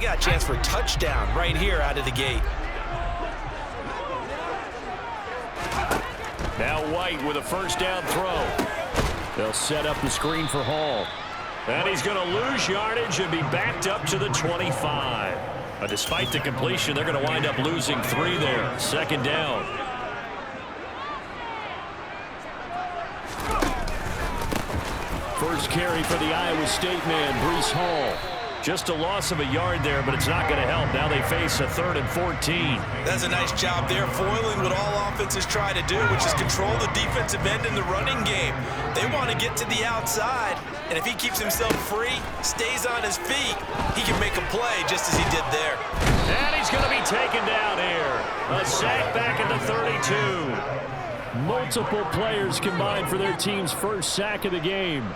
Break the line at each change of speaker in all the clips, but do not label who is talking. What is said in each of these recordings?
Got a chance for a touchdown right here out of the gate.
Now White with a first down throw. They'll set up the screen for Hall. And he's going to lose yardage and be backed up to the 25. But despite the completion, they're going to wind up losing 3 there. Second down. First carry for the Iowa State man, Breece Hall. Just a loss of a yard there, but it's not going to help. Now they face a 3rd and 14.
That's a nice job there, foiling what all offenses try to do, which is control the defensive end in the running game. They want to get to the outside, and if he keeps himself free, stays on his feet, he can make a play just as he did there.
And he's going to be taken down here. A sack back at the 32. Multiple players combined for their team's first sack of the game.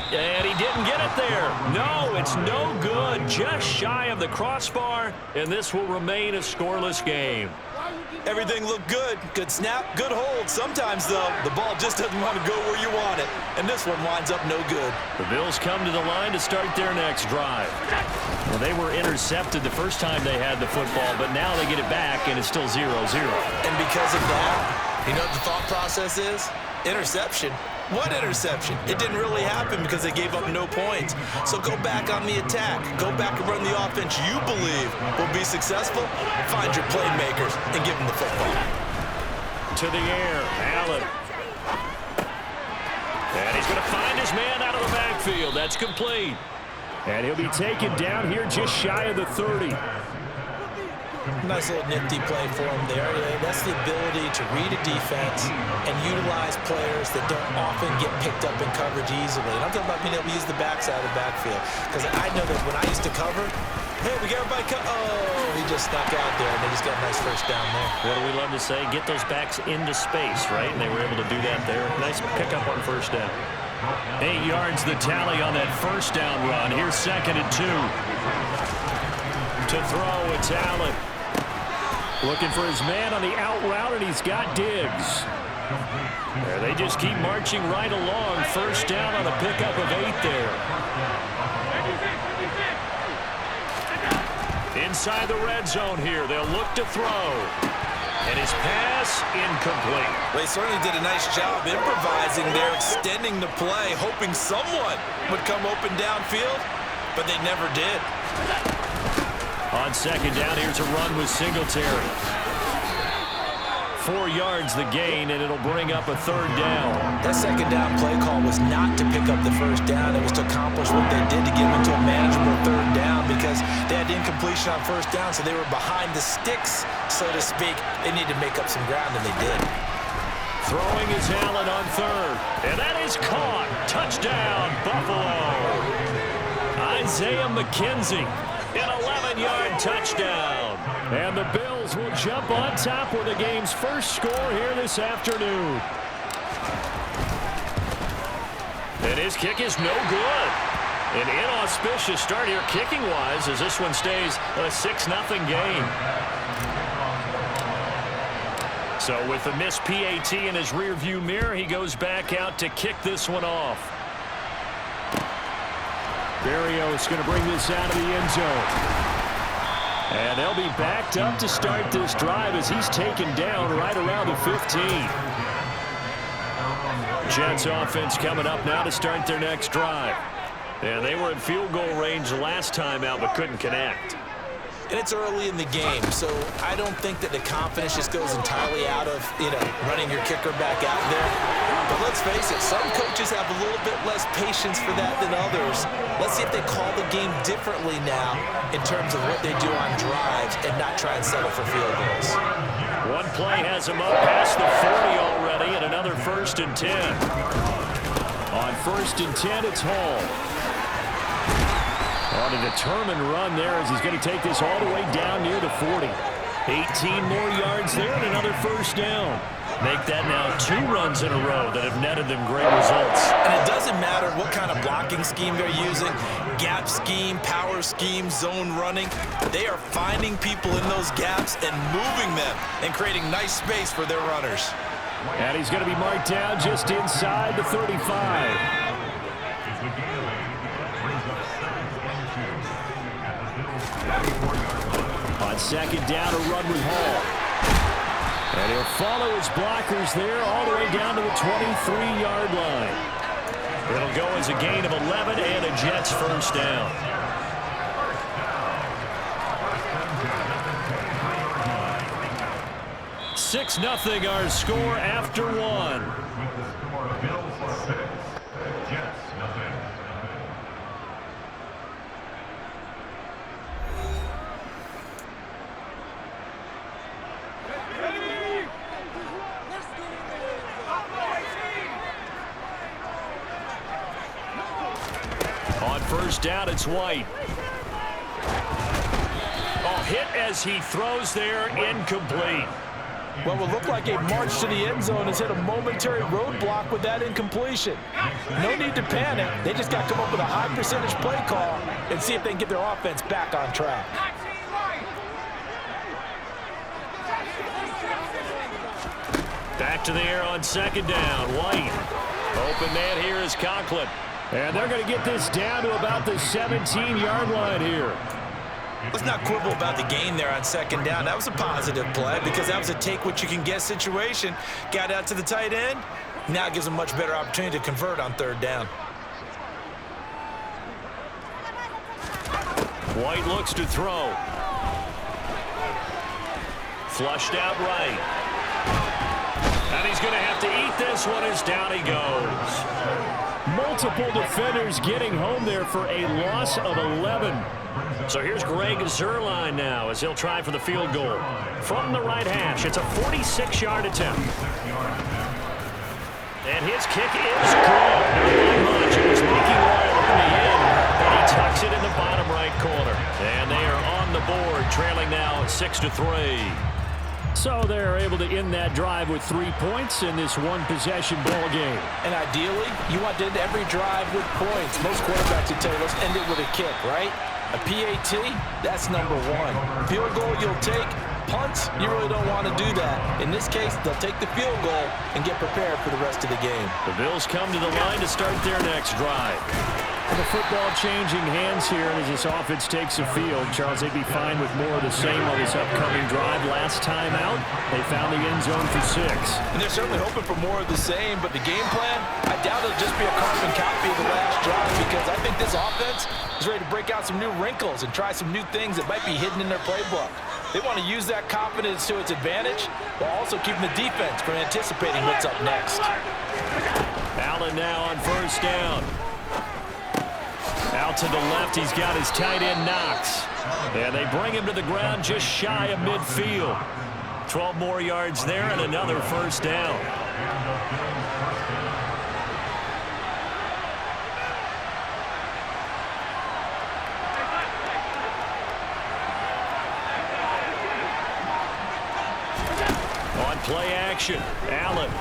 And he didn't get it there. No, it's no good. Just shy of the crossbar, and this will remain a scoreless game.
Everything looked good. Good snap, good hold. Sometimes, though, the ball just doesn't want to go where you want it. And this one winds up no good.
The Bills come to the line to start their next drive. Well, they were intercepted the first time they had the football, but now they get it back, and it's still 0-0.
And because of that, you know what the thought process is? Interception. What interception? It didn't really happen because they gave up no points. So go back on the attack. Go back and run the offense you believe will be successful. Find your playmakers and give them the football.
To the air, Allen. And he's going to find his man out of the backfield. That's complete. And he'll be taken down here just shy of the 30.
Nice little nifty play for him there. That's the ability to read a defense and utilize players that don't often get picked up in coverage easily. And I'm talking about being able to use the backside of the backfield. Because I know that when I used to cover, hey, we got everybody oh, he just snuck out there, and they just got a nice first down there.
What do we love to say? Get those backs into space, right? And they were able to do that there. Nice pickup on first down. 8 yards the tally on that first down run. Here's 2nd and 2. To throw, it's Allen. Looking for his man on the out route, and he's got Diggs. There, they just keep marching right along. First down on a pickup of 8 there. Inside the red zone here. They'll look to throw. And his pass incomplete.
Well, he certainly did a nice job improvising there, extending the play, hoping someone would come open downfield, but they never did.
On second down, here's a run with Singletary. 4 yards the gain, and it'll bring up a 3rd down.
That second down play call was not to pick up the first down. It was to accomplish what they did to get them into a manageable 3rd down because they had incompletion on first down, so they were behind the sticks, so to speak. They needed to make up some ground, and they did.
Throwing is Allen on 3rd, and that is caught. Touchdown, Buffalo. Isaiah McKenzie. An 11-yard touchdown. And the Bills will jump on top with the game's first score here this afternoon. And his kick is no good. An inauspicious start here kicking-wise as this one stays a 6-0 game. So with the missed PAT in his rearview mirror, he goes back out to kick this one off. Berrios going to bring this out of the end zone. And they'll be backed up to start this drive as he's taken down right around the 15. Jets offense coming up now to start their next drive. And they were in field goal range last time out but couldn't connect.
And it's early in the game, so I don't think that the confidence just goes entirely out of, running your kicker back out there. But let's face it, some coaches have a little bit less patience for that than others. Let's see if they call the game differently now in terms of what they do on drives and not try and settle for field goals.
One play has him up past the 40 already, and another 1st and 10. On 1st and 10, it's Hall. On a determined run there as he's going to take this all the way down near the 40. 18 more yards there and another first down. Make that now 2 runs in a row that have netted them great results.
And it doesn't matter what kind of blocking scheme they're using, gap scheme, power scheme, zone running. They are finding people in those gaps and moving them and creating nice space for their runners.
And he's going to be marked down just inside the 35. On second down, a run with Hall. And he'll follow his blockers there all the way down to the 23-yard line. It'll go as a gain of 11 and a Jets first down. 6-0 our score after one. On first down, it's White. Oh, hit as he throws there, incomplete.
What will look like a march to the end zone has hit a momentary roadblock with that incompletion. No need to panic. They just got to come up with a high percentage play call and see if they can get their offense back on track.
Back to the air on second down. White. Open man here is Conklin. And they're going to get this down to about the 17-yard line here.
Let's not quibble about the gain there on second down. That was a positive play because that was a take-what-you-can-get situation. Got out to the tight end. Now gives them a much better opportunity to convert on third down.
White looks to throw. Flushed out right. And he's going to have to eat this one as down he goes. Multiple defenders getting home there for a loss of 11. So here's Greg Zuerlein now as he'll try for the field goal. From the right hash, it's a 46-yard attempt. And his kick is good. Not by much. It was making well in the end, but he tucks it in the bottom right corner. And they are on the board, trailing now 6-3. So they're able to end that drive with 3 points in this one-possession ball game.
And ideally, you want to end every drive with points. Most quarterbacks would tell you, let's end it with a kick, right? A PAT, that's number one. Field goal you'll take. Punts, you really don't want to do that. In this case, they'll take the field goal and get prepared for the rest of the game.
The Bills come to the line to start their next drive. And the football changing hands here as this offense takes the field. Charles, they'd be fine with more of the same on this upcoming drive. Last time out, they found the end zone for 6.
And they're certainly hoping for more of the same, but the game plan, I doubt it'll just be a carbon copy of the last drive because I think this offense is ready to break out some new wrinkles and try some new things that might be hidden in their playbook. They want to use that confidence to its advantage while also keeping the defense from anticipating what's up next.
Allen now on first down. Out to the left, he's got his tight end Knox. And they bring him to the ground just shy of midfield. 12 more yards there and another first down. On play action, Allen.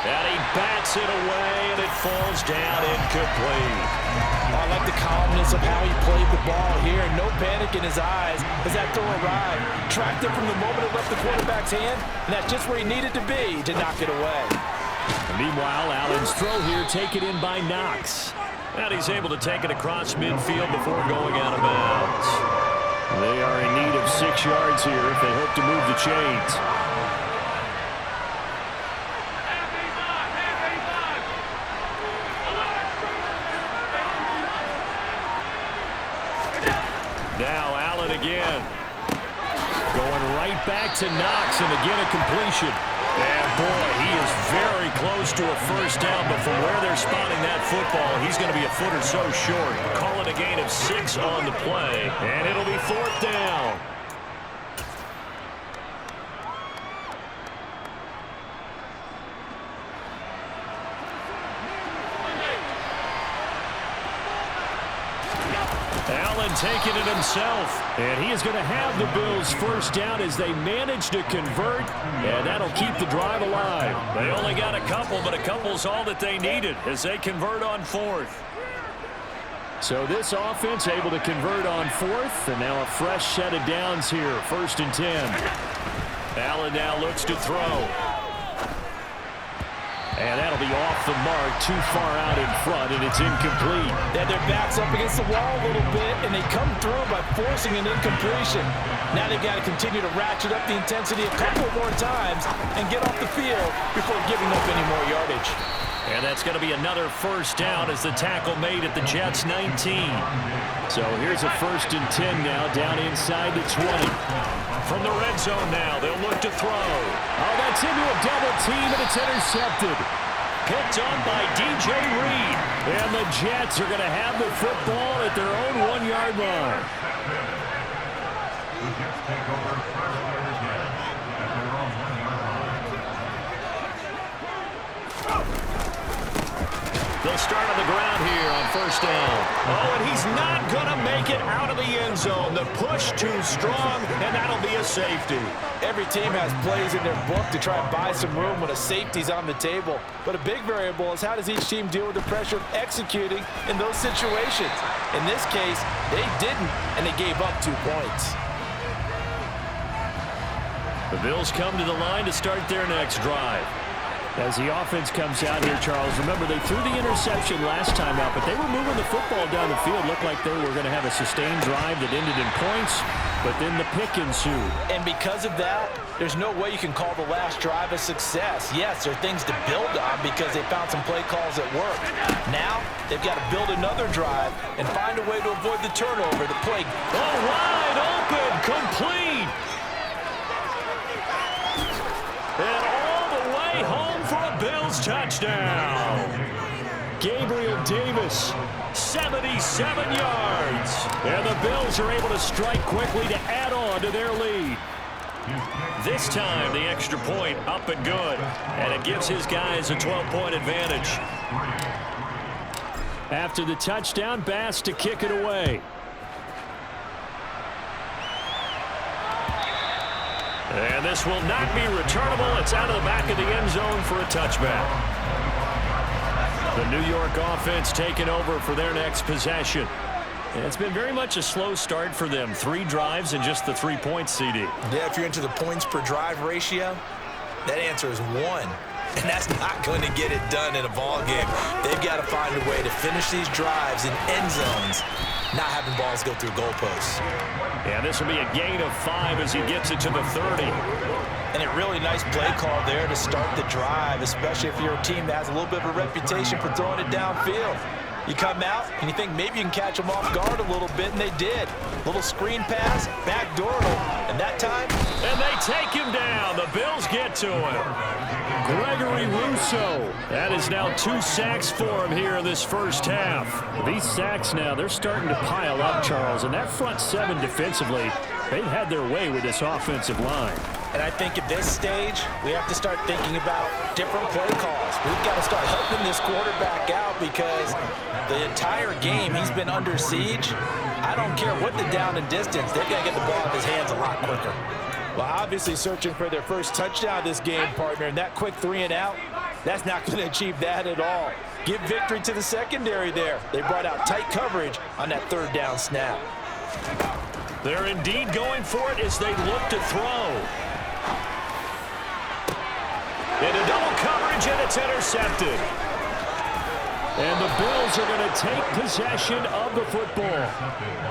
And he bats it away, and it falls down incomplete.
I like the calmness of how he played the ball here. No panic in his eyes as that throw arrived. Tracked it from the moment it left the quarterback's hand, and that's just where he needed to be to knock it away.
And meanwhile, Allen's throw here taken in by Knox. And he's able to take it across midfield before going out of bounds. They are in need of 6 yards here if they hope to move the chains. Now Allen again. Going right back to Knox, and again a completion. And boy, he is very close to a first down, but from where they're spotting that football, he's going to be a foot or so short. Call it a gain of 6 on the play, and it'll be fourth down. Allen taking it himself, and he is going to have the Bills first down as they manage to convert, and that'll keep the drive alive. They only got a couple, but a couple's all that they needed as they convert on fourth. So this offense able to convert on fourth, and now a fresh set of downs here, 1st and 10. Allen now looks to throw. And that'll be off the mark, too far out in front, and it's incomplete.
Yeah, their back's up against the wall a little bit, and they come through by forcing an incompletion. Now they've got to continue to ratchet up the intensity a couple more times and get off the field before giving up any more yardage.
And that's going to be another first down as the tackle made at the Jets' 19. So here's a 1st and 10 now, down inside the 20. From the red zone now, they'll look to throw. Oh, that's into a double team, and it's intercepted. Picked on by DJ Reed. And the Jets are going to have the football at their own 1-yard line. They'll start on the ground here on 1st down. Oh, and he's not going to make it out of the end zone. The push too strong, and that'll be a safety.
Every team has plays in their book to try and buy some room when a safety's on the table. But a big variable is how does each team deal with the pressure of executing in those situations. In this case, they didn't, and they gave up 2 points.
The Bills come to the line to start their next drive. As the offense comes out here, Charles, remember they threw the interception last time out, but they were moving the football down the field. Looked like they were going to have a sustained drive that ended in points, but then the pick ensued.
And because of that, there's no way you can call the last drive a success. Yes, there are things to build on because they found some play calls that worked. Now, they've got to build another drive and find a way to avoid the turnover. The play,
wide open, complete. And all the way home for a Bills touchdown. Gabriel Davis, 77 yards. And the Bills are able to strike quickly to add on to their lead. This time, the extra point up and good. And it gives his guys a 12-point advantage. After the touchdown, Bass to kick it away. And this will not be returnable. It's out of the back of the end zone for a touchback. The New York offense taking over for their next possession. And it's been very much a slow start for them. 3 drives and just the 3 points, CD.
Yeah, if you're into the points per drive ratio, that answer is 1. And that's not going to get it done in a ball game. They've got to find a way to finish these drives in end zones, not having balls go through goalposts.
Yeah, this will be a gain of 5 as he gets it to the 30.
And a really nice play call there to start the drive, especially if you're a team that has a little bit of a reputation for throwing it downfield. You come out and you think maybe you can catch them off guard a little bit, and they did. Little screen pass, backdoor, and that time.
And they take him down. The Bills get to him. Gregory Rousseau. That is now 2 sacks for him here in this first half. These sacks now, they're starting to pile up, Charles. And that front 7 defensively, they've had their way with this offensive line.
And I think at this stage, we have to start thinking about different play calls. We've got to start helping this quarterback out because the entire game he's been under siege. I don't care what the down and distance, they've got to get the ball in his hands a lot quicker. Well, obviously searching for their first touchdown this game, partner, and that quick 3 and out, that's not going to achieve that at all. Give victory to the secondary there. They brought out tight coverage on that 3rd down snap.
They're indeed going for it as they look to throw. Into double coverage, and it's intercepted. And the Bills are going to take possession of the football.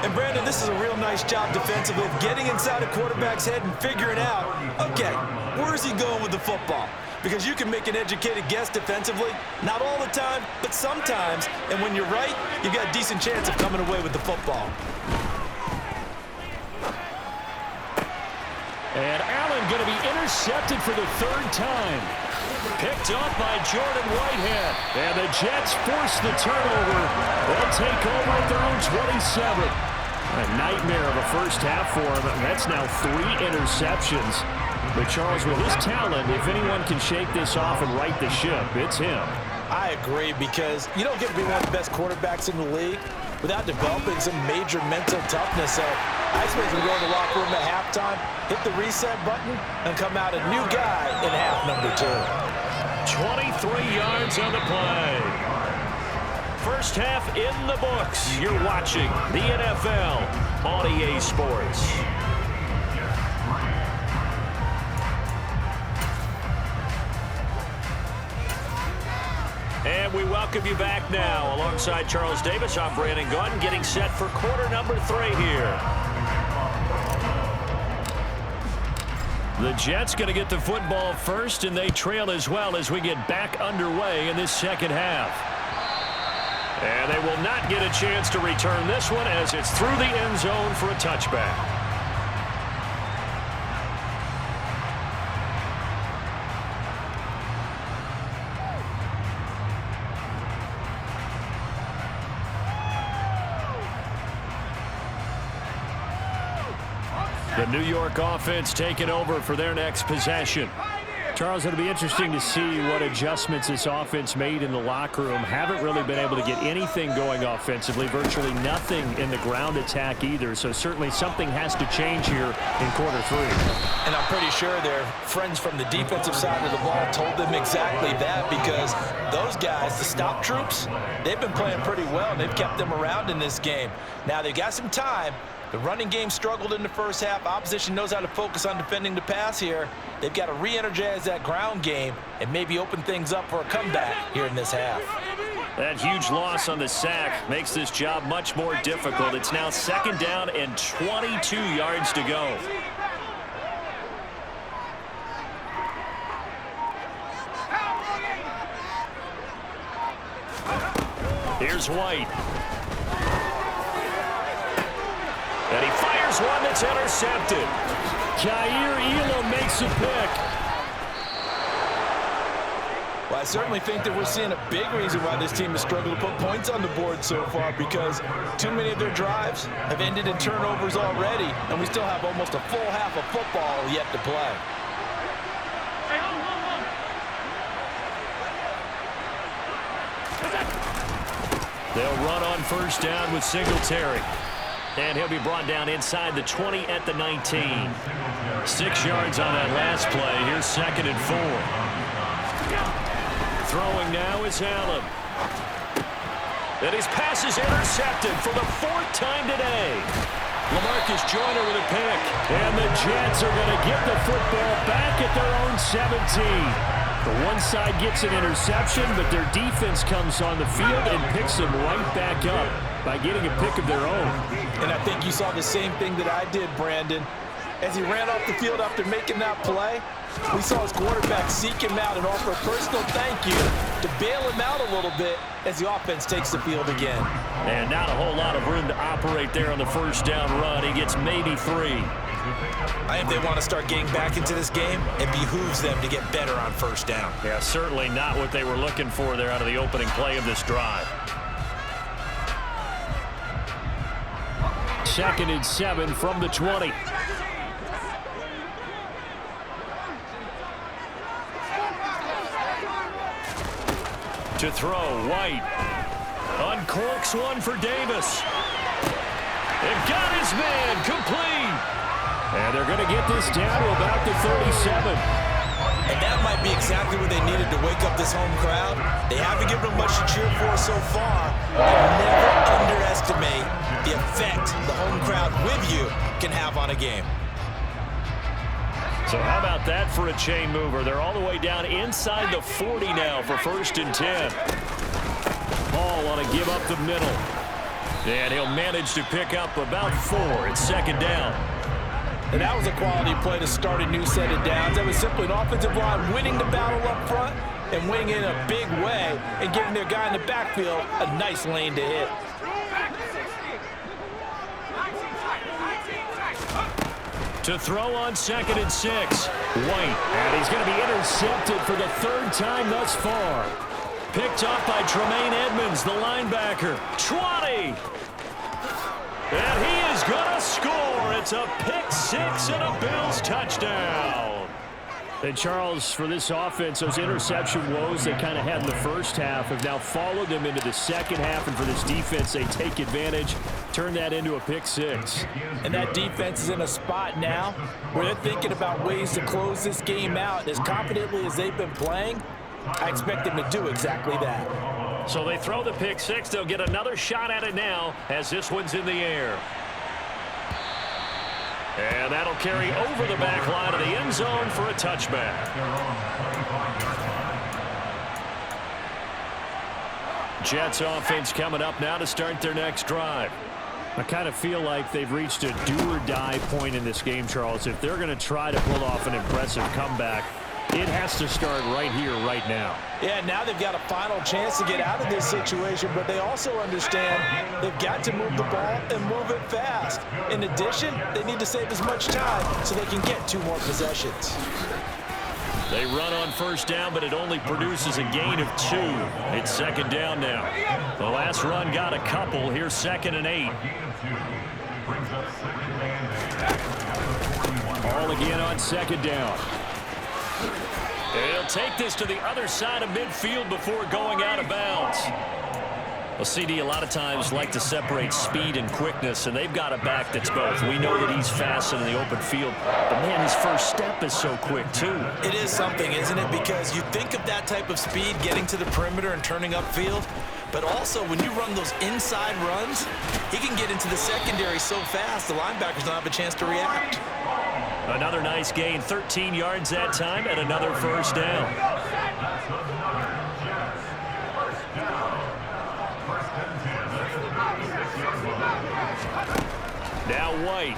And, Brandon, this is a real nice job defensively of getting inside a quarterback's head and figuring out, okay, where's he going with the football? Because you can make an educated guess defensively, not all the time, but sometimes. And when you're right, you've got a decent chance of coming away with the football.
And Allen going to be intercepted for the 3rd time. Picked up by Jordan Whitehead. And the Jets force the turnover. They'll take over at their own 27. A nightmare of a first half for him. That's now 3 interceptions. But Charles, with his talent, if anyone can shake this off and right the ship, it's him.
I agree, because you don't get to be one of the best quarterbacks in the league without developing some major mental toughness. So I expect him to go in the locker room at halftime, hit the reset button, and come out a new guy in half number 2.
23 yards on the play. First half in the books. You're watching the NFL on EA Sports. And we welcome you back now. Alongside Charles Davis, I'm Brandon Gaudin, getting set for quarter number 3 here. The Jets going to get the football first, and they trail as well as we get back underway in this second half. And they will not get a chance to return this one as it's through the end zone for a touchback. The New York offense taking over for their next possession.
Charles, it'll be interesting to see what adjustments this offense made in the locker room. Haven't really been able to get anything going offensively, virtually nothing in the ground attack either. So certainly something has to change here in quarter 3.
And I'm pretty sure their friends from the defensive side of the ball told them exactly that, because those guys, the stop troops, they've been playing pretty well, and they've kept them around in this game. Now they've got some time. The running game struggled in the first half. Opposition knows how to focus on defending the pass here. They've got to re-energize that ground game and maybe open things up for a comeback here in this half.
That huge loss on the sack makes this job much more difficult. It's now second down and 22 yards to go. Here's White. And he fires one that's intercepted.
Kaiir Elam makes a pick.
Well, I certainly think that we're seeing a big reason why this team has struggled to put points on the board so far, because too many of their drives have ended in turnovers already, and we still have almost a full half of football yet to play.
They'll run on first down with Singletary. And he'll be brought down inside the 20 at the 19. 6 yards on that last play. Here's second and 4. Throwing now is Allen. And his pass is intercepted for the 4th time today. LaMarcus Joyner with a pick.
And the Jets are going to get the football back at their own 17. The one side gets an interception, but their defense comes on the field and picks them right back up by getting a pick of their own.
And I think you saw the same thing that I did, Brandon. As he ran off the field after making that play, we saw his quarterback seek him out and offer a personal thank you to bail him out a little bit as the offense takes the field again.
And not a whole lot of room to operate there on the first down run. He gets maybe 3.
I think they want to start getting back into this game. It behooves them to get better on first down.
Yeah, certainly not what they were looking for there out of the opening play of this drive.
2nd and 7 from the 20.
To throw, White. Uncorks one for Davis. And got his man complete.
And they're going to get this down to about the 37.
And that might be exactly what they needed to wake up this home crowd. They haven't given them much to cheer for so far. And never underestimate the effect the home crowd with you can have on a game.
So how about that for a chain mover? They're all the way down inside the 40 now for 1st and 10.
Ball on a give up the middle.
And he'll manage to pick up about 4. It's 2nd down.
And that was a quality play to start a new set of downs. That was simply an offensive line winning the battle up front and winning in a big way and giving their guy in the backfield a nice lane to hit.
To throw on 2nd and 6. White.
And he's going to be intercepted for the 3rd time thus far.
Picked off by Tremaine Edmonds, the linebacker. 20. And he is going to score. It's a pick 6 and a Bills touchdown.
And Charles, for this offense, those interception woes they kind of had in the first half have now followed them into the second half. And for this defense, they take advantage, turn that into a pick 6.
And that defense is in a spot now where they're thinking about ways to close this game out. As confidently as they've been playing, I expect them to do exactly that.
So they throw the pick 6. They'll get another shot at it now as this one's in the air. And that'll carry over the back line of the end zone for a touchback. Jets offense coming up now to start their next drive.
I kind of feel like they've reached a do-or-die point in this game, Charles. If they're going to try to pull off an impressive comeback, it has to start right here, right now.
Yeah, now they've got a final chance to get out of this situation, but they also understand they've got to move the ball and move it fast. In addition, they need to save as much time so they can get 2 more possessions.
They run on first down, but it only produces a gain of 2. It's second down now. The last run got a couple. Here's 2nd and 8.
Ball again on second down.
They'll take this to the other side of midfield before going out of bounds. Well, CD, a lot of times like to separate speed and quickness, and they've got a back that's both. We know that he's fast in the open field, but, man, his first step is so quick, too.
It is something, isn't it? Because you think of that type of speed getting to the perimeter and turning upfield, but also when you run those inside runs, he can get into the secondary so fast the linebackers don't have a chance to react.
Another nice gain, 13 yards that time, and another first down. Now White.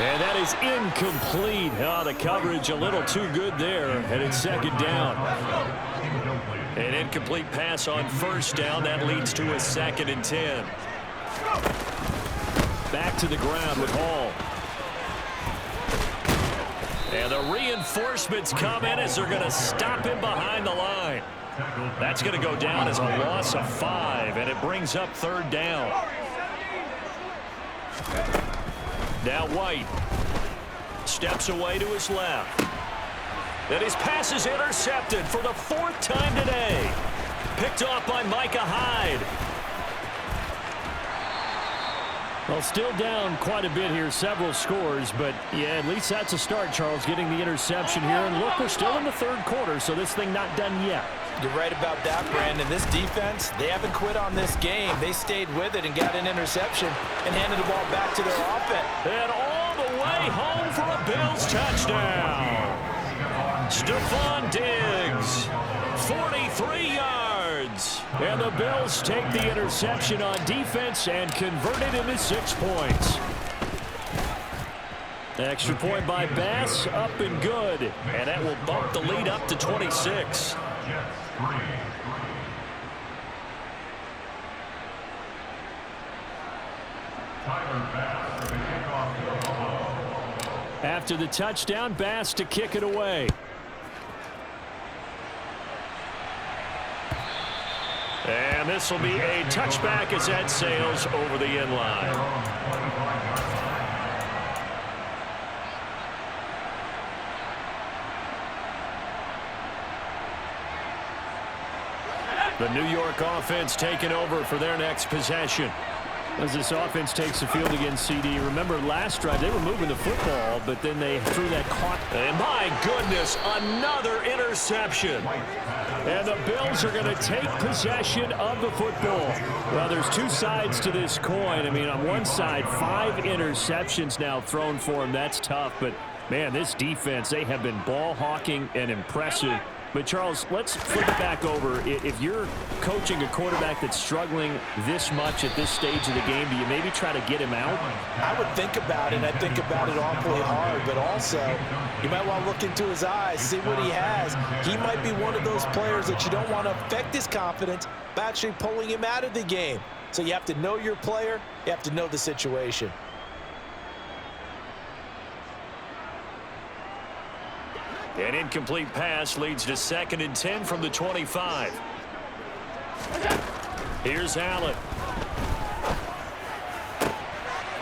And that is incomplete. Oh, the coverage a little too good there, and it's second down. An incomplete pass on first down. That leads to a 2nd and 10. Back to the ground with Hall. And the reinforcements come in as they're going to stop him behind the line. That's going to go down as a loss of 5, and it brings up third down. Now White steps away to his left. And his pass is intercepted for the 4th time today. Picked off by Micah Hyde.
Well, still down quite a bit here, several scores, but yeah, at least that's a start, Charles, getting the interception here. And look, we're still in the 3rd quarter, so this thing not done yet.
You're right about that, Brandon. This defense, they haven't quit on this game. They stayed with it and got an interception and handed the ball back to their offense.
And all the way home for a Bills touchdown. Stephon Diggs, 43 yards.
And the Bills take the interception on defense and convert it into 6 points. Extra point by Bass, up and good.
And that will bump the lead up to 26.
After the touchdown, Bass to kick it away.
And this will be a touchback as that sails over the end line. The New York offense taking over for their next possession.
As this offense takes the field against CD, remember last drive they were moving the football, but then they threw that caught.
And my goodness, another interception.
And the Bills are going to take possession of the football. Well, there's 2 sides to this coin. I mean, on one side, 5 interceptions now thrown for him. That's tough, but man, this defense, they have been ball hawking and impressive. But, Charles, let's flip it back over. If you're coaching a quarterback that's struggling this much at this stage of the game, do you maybe try to get him out?
I would think about it. I think about it awfully hard. But also, you might want to look into his eyes, see what he has. He might be one of those players that you don't want to affect his confidence by actually pulling him out of the game. So you have to know your player. You have to know the situation.
An incomplete pass leads to 2nd and 10 from the 25. Here's Allen.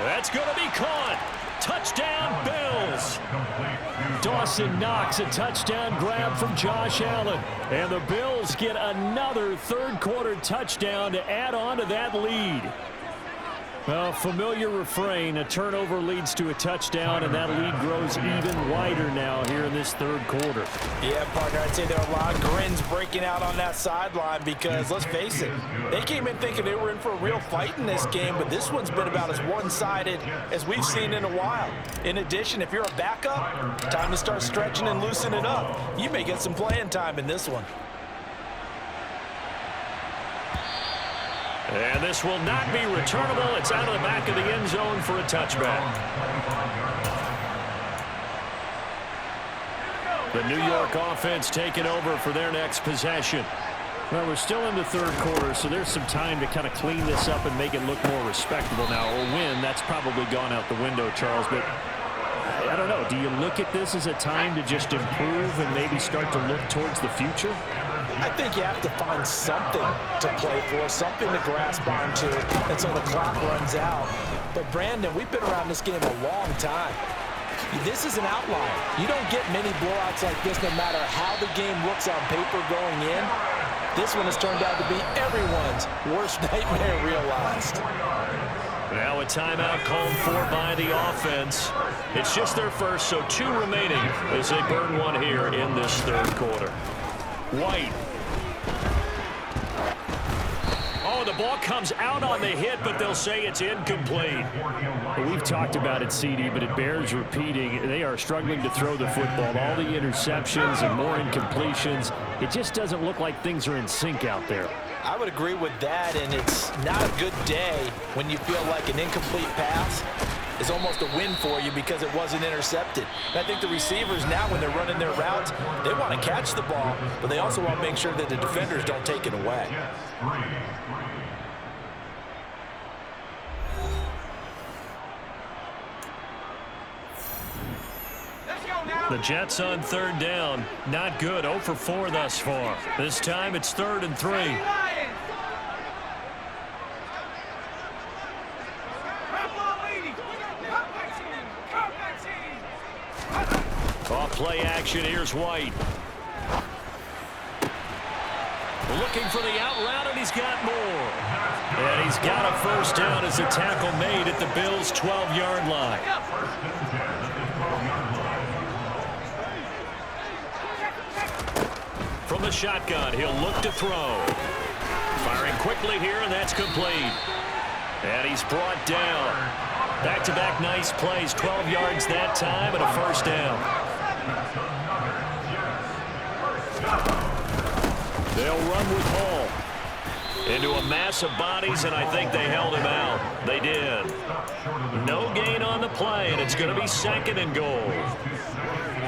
That's going to be caught. Touchdown, Bills.
Dawson Knox, a touchdown grab from Josh Allen. And the Bills get another 3rd quarter touchdown to add on to that lead. Well, familiar refrain, a turnover leads to a touchdown, and that lead grows even wider now here in this 3rd quarter.
Yeah, partner, I'd say there are a lot of grins breaking out on that sideline because, let's face it, they came in thinking they were in for a real fight in this game, but this one's been about as one-sided as we've seen in a while. In addition, if you're a backup, time to start stretching and loosening it up. You may get some playing time in this one.
And this will not be returnable. It's out of the back of the end zone for a touchback. The New York offense taking over for their next possession.
Well, we're still in the third quarter, so there's some time to kind of clean this up and make it look more respectable now. Or win, that's probably gone out the window, Charles. But I don't know. Do you look at this as a time to just improve and maybe start to look towards the future?
I think you have to find something to play for, something to grasp onto until the clock runs out. But, Brandon, we've been around this game a long time. This is an outlier. You don't get many blowouts like this no matter how the game looks on paper going in. This one has turned out to be everyone's worst nightmare realized.
Now a timeout called for by the offense. It's just their first, so 2 remaining as they burn one here in this third quarter. White. Oh, the ball comes out on the hit, but they'll say it's incomplete.
Well, we've talked about it, CD, but it bears repeating. They are struggling to throw the football. All the interceptions and more incompletions. It just doesn't look like things are in sync out there.
I would agree with that, and it's not a good day when you feel like an incomplete pass is almost a win for you because it wasn't intercepted. And I think the receivers now, when they're running their routes, they want to catch the ball, but they also want to make sure that the defenders don't take it away.
The Jets on third down. Not good. 0 for 4 thus far. This time it's 3rd and 3. Off play action. Here's White. Looking for the out route, and he's got more. And he's got a first down as a tackle made at the Bills' 12-yard line. From the shotgun, he'll look to throw. Firing quickly here, and that's complete. And he's brought down. Back-to-back nice plays, 12 yards that time, and a first down. They'll run with Hall. Into a mass of bodies, and I think they held him out. They did. No gain on the play, and it's going to be 2nd and goal.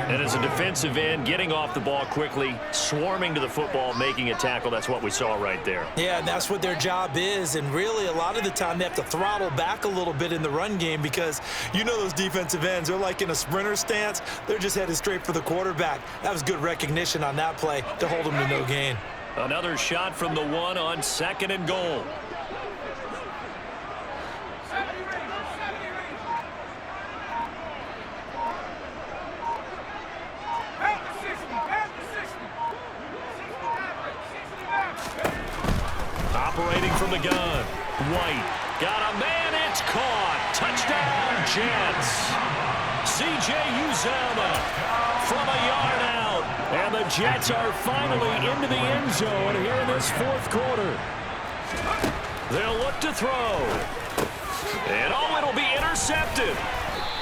And as a defensive end, getting off the ball quickly, swarming to the football, making a tackle, that's what we saw right there.
Yeah, and that's what their job is. And really, a lot of the time, they have to throttle back a little bit in the run game because you know those defensive ends, they're like in a sprinter stance. They're just headed straight for the quarterback. That was good recognition on that play to hold them to no gain.
Another shot from the 1 on 2nd and goal. Operating from the gun. White. Got a man. It's caught. Touchdown, Jets. C.J. Uzomah from a yard out. And the Jets are finally into the end zone here in this 4th quarter. They'll look to throw. And it'll be intercepted.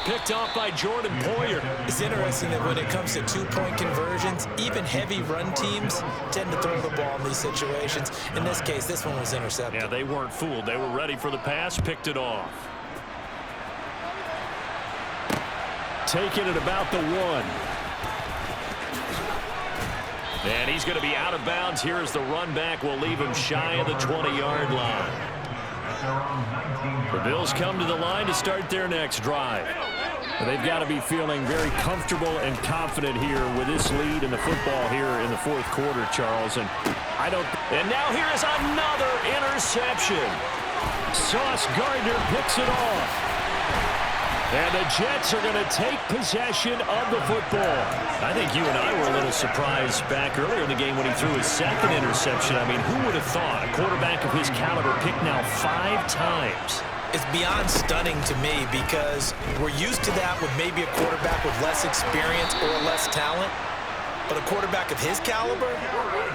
Picked off by Jordan Poyer.
It's interesting that when it comes to 2-point conversions, even heavy run teams tend to throw the ball in these situations. In this case, this one was intercepted.
Yeah, they weren't fooled. They were ready for the pass, picked it off.
Taking it about the 1.
And he's going to be out of bounds. Here's the run back. Will leave him shy of the 20-yard line. The Bills come to the line to start their next drive.
They've got to be feeling very comfortable and confident here with this lead in the football here in the 4th quarter, Charles. And
now here is another interception.
Sauce Gardner picks it off.
And the Jets are going to take possession of the football. I think you and I were a little surprised back earlier in the game when he threw his 2nd interception. I mean, who would have thought a quarterback of his caliber picked now 5 times?
It's beyond stunning to me because we're used to that with maybe a quarterback with less experience or less talent. But a quarterback of his caliber,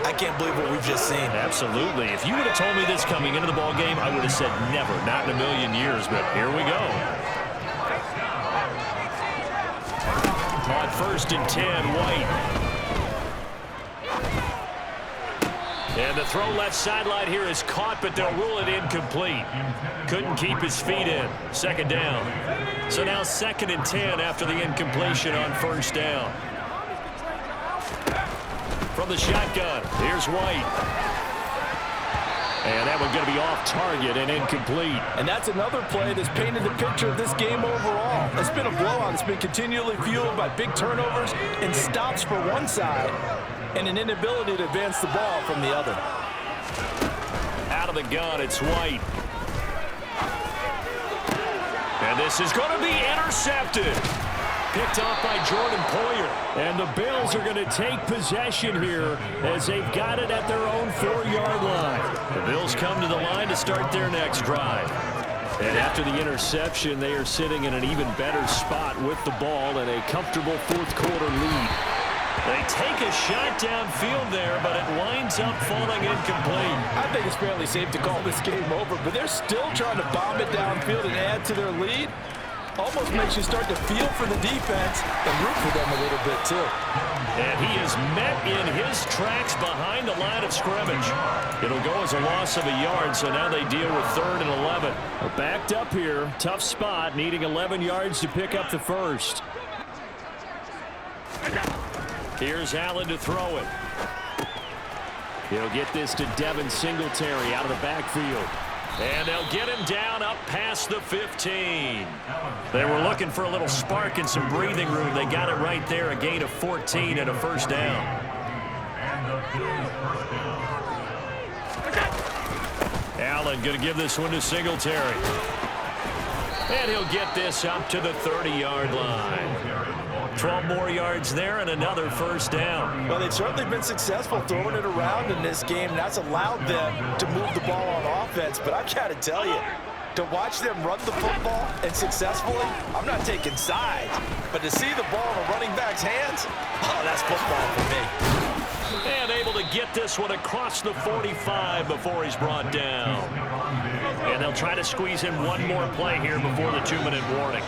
I can't believe what we've just seen.
Absolutely. If you would have told me this coming into the ball game, I would have said never, not in a million years. But here we go. On 1st and 10, White. And the throw left sideline here is caught, but they'll rule it incomplete. Couldn't keep his feet in. Second down. So now 2nd and 10 after the incompletion on first down. From the shotgun, here's White. And that one's going to be off target and incomplete.
And that's another play that's painted the picture of this game overall. It's been a blowout. It's been continually fueled by big turnovers and stops for one side and an inability to advance the ball from the other.
Out of the gun, it's White. And this is going to be intercepted. Picked off by Jordan Poyer.
And the Bills are going to take possession here as they've got it at their own 4-yard line.
The Bills come to the line to start their next drive.
And after the interception, they are sitting in an even better spot with the ball and a comfortable fourth-quarter lead.
They take a shot downfield there, but it winds up falling incomplete.
I think it's fairly safe to call this game over, but they're still trying to bomb it downfield and add to their lead. Almost makes you start to feel for the defense and root for them a little bit, too.
And he is met in his tracks behind the line of scrimmage. It'll go as a loss of a yard, so now they deal with 3rd and 11.
We're backed up here. Tough spot, needing 11 yards to pick up the first.
Here's Allen to throw it.
He'll get this to Devin Singletary out of the backfield.
And they'll get him down up past the 15. They were looking for a little spark and some breathing room. They got it right there, a gain of 14 and a first down. Allen going to give this one to Singletary. And he'll get this up to the 30-yard line. 12 more yards there and another first down.
Well, they've certainly been successful throwing it around in this game, and that's allowed them to move the ball on offense. But I've got to tell you, to watch them run the football and successfully, I'm not taking sides. But to see the ball in a running back's hands, oh, that's football for me.
And able to get this one across the 45 before he's brought down. And they'll try to squeeze in one more play here before the 2-minute warning.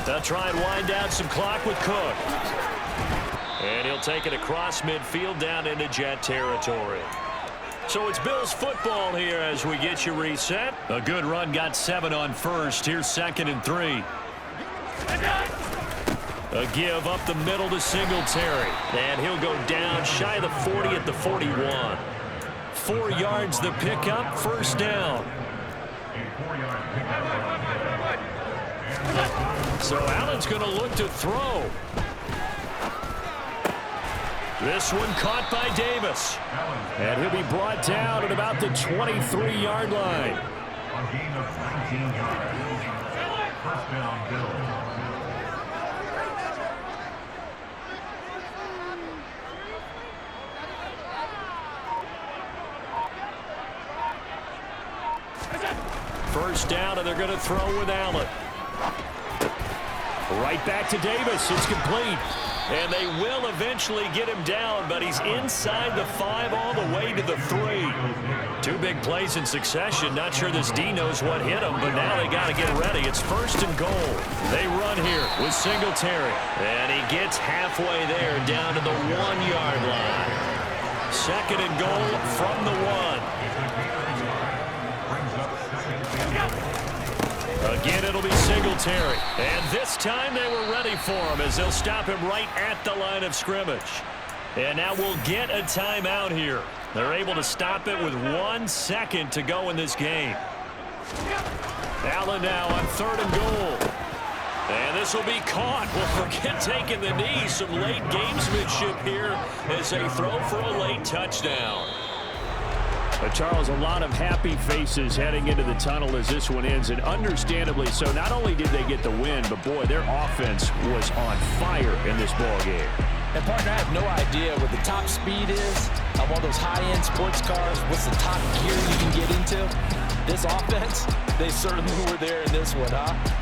They'll try and wind down some clock with Cook. And he'll take it across midfield down into Jet territory. So it's Bills football here as we get you reset. A good run, got 7 on first. Here's 2nd and 3. A give up the middle to Singletary. And he'll go down shy of the 40 at the 41. 4 yards the pickup, first down. So Allen's going to look to throw. This one caught by Davis.
And he'll be brought down at about the 23-yard line.
First down, and they're going to throw with Allen.
Right back to Davis. It's complete.
And they will eventually get him down, but he's inside the 5 all the way to the 3. 2 big plays in succession. Not sure this D knows what hit him, but now they got to get ready. It's 1st and goal. They run here with Singletary. And he gets halfway there down to the 1-yard line. 2nd and goal from the 1. Again, it'll be Singletary. And this time they were ready for him as they'll stop him right at the line of scrimmage. And now we'll get a timeout here. They're able to stop it with 1 second to go in this game. Allen now on 3rd and goal. And this will be caught. Well, forget taking the knee. Some late gamesmanship here as they throw for a late touchdown.
Charles, a lot of happy faces heading into the tunnel as this one ends, and understandably so. Not only did they get the win, but boy, their offense was on fire in this ball game.
And partner, I have no idea what the top speed is of all those high-end sports cars. What's the top gear you can get into? This offense, they certainly were there in this one, huh?